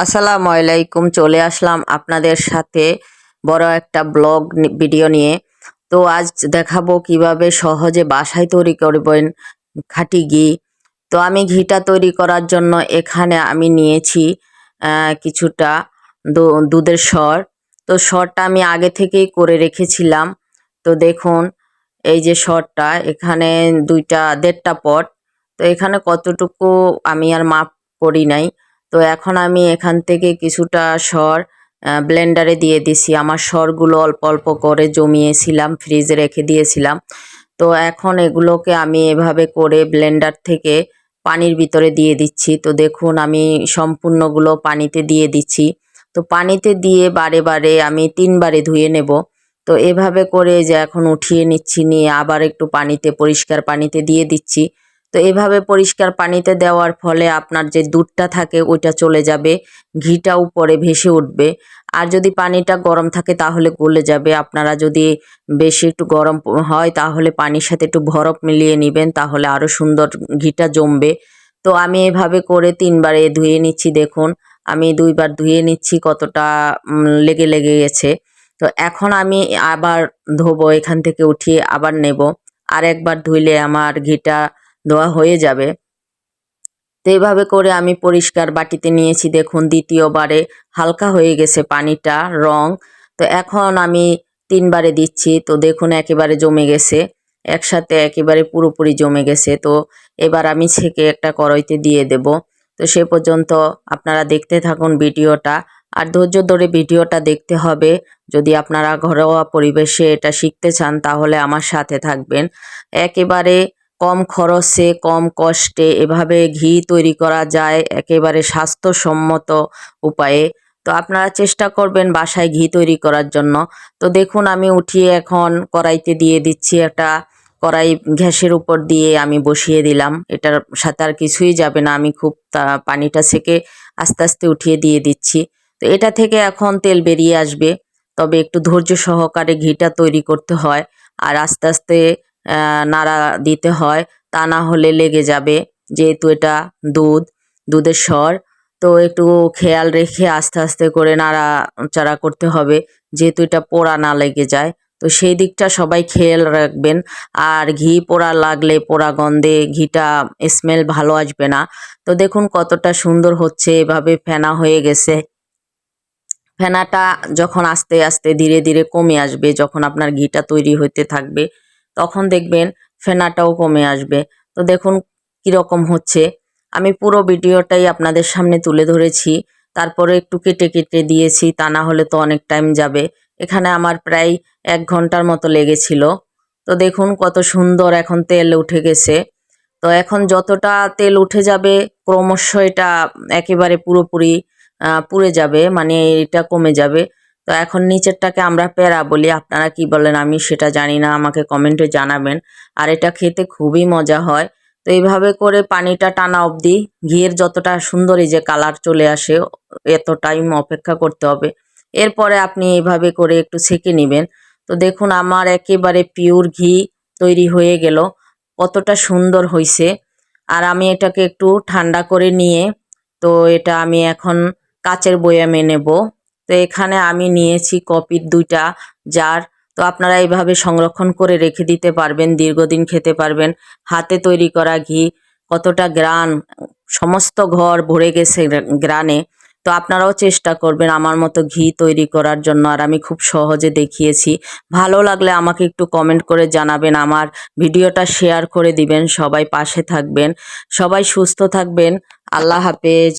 আসসালামু আলাইকুম। চলে আসলাম আপনাদের সাথে বড় একটা ব্লগ ভিডিও নিয়ে। তো আজ দেখাবো কিভাবে সহজে বাসায় তৈরি করবেন খাঁটি ঘি। তো আমি ঘিটা তৈরি করার জন্য এখানে আমি নিয়েছি কিছুটা দুধের সর। তো সরটা আমি আগে থেকেই করে রেখেছিলাম। তো দেখুন, এই যে সরটা এখানে 1.5টা পট। তো এখানে কতটুকু আমি আর মাপ করি নাই। তো এখন আমি এখান থেকে কিছুটা সর ব্লেন্ডারে দিয়ে দিছি। আমার সরগুলো অল্প অল্প করে জমিয়েছিলাম, ফ্রিজে রেখে দিয়েছিলাম। তো এখন এগুলোকে আমি এভাবে করে ব্লেন্ডার থেকে পানির ভিতরে দিয়ে দিচ্ছি। তো দেখুন, আমি সম্পূর্ণগুলো পানিতে দিয়ে দিচ্ছি। তো পানিতে দিয়ে বারে বারে আমি 3বারে ধুয়ে নেব। তো এভাবে করে যে এখন উঠিয়ে নিচ্ছি, নিয়ে আবার একটু পানিতে, পরিষ্কার পানিতে দিয়ে দিচ্ছি। তো এভাবে পরিষ্কার পানিতে দেওয়ার ফলে আপনার যে দুধটা থাকে ওইটা চলে যাবে, ঘিটা উপরে ভেসে উঠবে। আর যদি পানিটা গরম থাকে তাহলে গলে যাবে। আপনারা যদি বেশি একটু গরম হয় তাহলে পানির সাথে একটু বরফ মিলিয়ে নেবেন, তাহলে আরও সুন্দর ঘিটা জমবে। তো আমি এভাবে করে 3বারে ধুয়ে নিচ্ছি। দেখুন, আমি 2বার ধুয়ে নিচ্ছি, কতটা লেগে লেগে গেছে। তো এখন আমি আবার ধোবো, এখান থেকে উঠিয়ে আবার নেব। আর একবার ধুইলে আমার ঘিটা ধোয়া হয়ে যাবে। তো এইভাবে করে আমি পরিষ্কার বাটিতে নিয়েছি। দেখুন, দ্বিতীয়বারে হালকা হয়ে গেছে পানিটা, রং। তো এখন আমি 3বারে দিচ্ছি। তো দেখুন, একেবারে জমে গেছে, একসাথে একেবারে পুরোপুরি জমে গেছে। তো এবার আমি ছেঁকে একটা কড়াইতে দিয়ে দেব। তো সে পর্যন্ত আপনারা দেখতে থাকুন ভিডিওটা, আর ধৈর্য ধরে ভিডিওটা দেখতে হবে। যদি আপনারা ঘরোয়া পরিবেশে এটা শিখতে চান তাহলে আমার সাথে থাকবেন। একেবারে কম খরচে, কম কষ্টে এভাবে ঘি তৈরি করা যায় একেবারে স্বাস্থ্যসম্মত উপায়ে। তো আপনারা চেষ্টা করবেন বাসায় ঘি তৈরি করার জন্য। তো দেখুন, আমি উঠিয়ে এখন কড়াইতে দিয়ে দিচ্ছি। একটা কড়াই গ্যাসের উপর দিয়ে আমি বসিয়ে দিলাম। এটার সাথে আর কিছুই যাবে না। আমি খুব পানিটা সেকে আস্তে আস্তে উঠিয়ে দিয়ে দিচ্ছি। তো এটা থেকে এখন তেল বেরিয়ে আসবে, তবে একটু ধৈর্য সহকারে ঘিটা তৈরি করতে হয়। আর আস্তে আস্তে নাড়া দিতে হয়, তা না হলে লেগে যাবে। যেহেতু এটা দুধের স্বর, তো একটু খেয়াল রেখে আস্তে আস্তে করে নাড়াচাড়া করতে হবে, যেহেতু এটা পোড়া না লেগে যায়। তো সেই দিকটা সবাই খেয়াল রাখবেন। আর ঘি পোড়া লাগলে, পোড়া গন্ধে ঘিটা স্মেল ভালো আসবে না। তো দেখুন কতটা সুন্দর হচ্ছে, এভাবে ফেনা হয়ে গেছে। ফেনাটা যখন আস্তে আস্তে ধীরে ধীরে কমে আসবে, যখন আপনার ঘিটা তৈরি হতে থাকবে, তখন দেখবেন ফেনাটাও কমে আসবে। তো দেখুন কীরকম হচ্ছে। আমি পুরো ভিডিওটাই আপনাদের সামনে তুলে ধরেছি, তারপরে একটু কেটে কেটে দিয়েছি, তা না হলে তো অনেক টাইম যাবে। এখানে আমার প্রায় 1 ঘন্টার মতো লেগেছিল। তো দেখুন কত সুন্দর এখন তেল উঠে গেছে। তো এখন যতটা তেল উঠে যাবে ক্রমশ এটা একেবারে পুরোপুরি পুড়ে যাবে, মানে এটা কমে যাবে। তো এখন নিচেরটাকে আমরা প্যারা বলি, আপনারা কি বলেন আমি সেটা জানি না, আমাকে কমেন্টে জানাবেন। আর এটা খেতে খুবই মজা হয়। তো এইভাবে করে পানিটা টানা অবধি ঘিয়ের যতটা সুন্দর এই যে কালার চলে আসে, এত টাইম অপেক্ষা করতে হবে। এরপরে আপনি এইভাবে করে একটু ছেঁকে নেবেন। তো দেখুন আমার একেবারে পিওর ঘি তৈরি হয়ে গেল, কতটা সুন্দর হয়েছে। আর আমি এটাকে একটু ঠান্ডা করে নিয়ে, তো এটা আমি এখন কাচের বয়ামে নেব। তো এখানে আমি নিয়েছি কপির 2টা জার। তো আপনারা এইভাবে সংরক্ষণ করে রেখে দিতে পারবেন, দীর্ঘদিন খেতে পারবেন। হাতে তৈরি করা ঘি, কতটা গ্রান, সমস্ত ঘর ভরে গেছে গ্রানে। তো আপনারাও চেষ্টা করবেন আমার মতো ঘি তৈরি করার জন্য। আর আমি খুব সহজে দেখিয়েছি। ভালো লাগলে আমাকে একটু কমেন্ট করে জানাবেন, আমার ভিডিওটা শেয়ার করে দিবেন। সবাই পাশে থাকবেন, সবাই সুস্থ থাকবেন। আল্লাহ হাফেজ।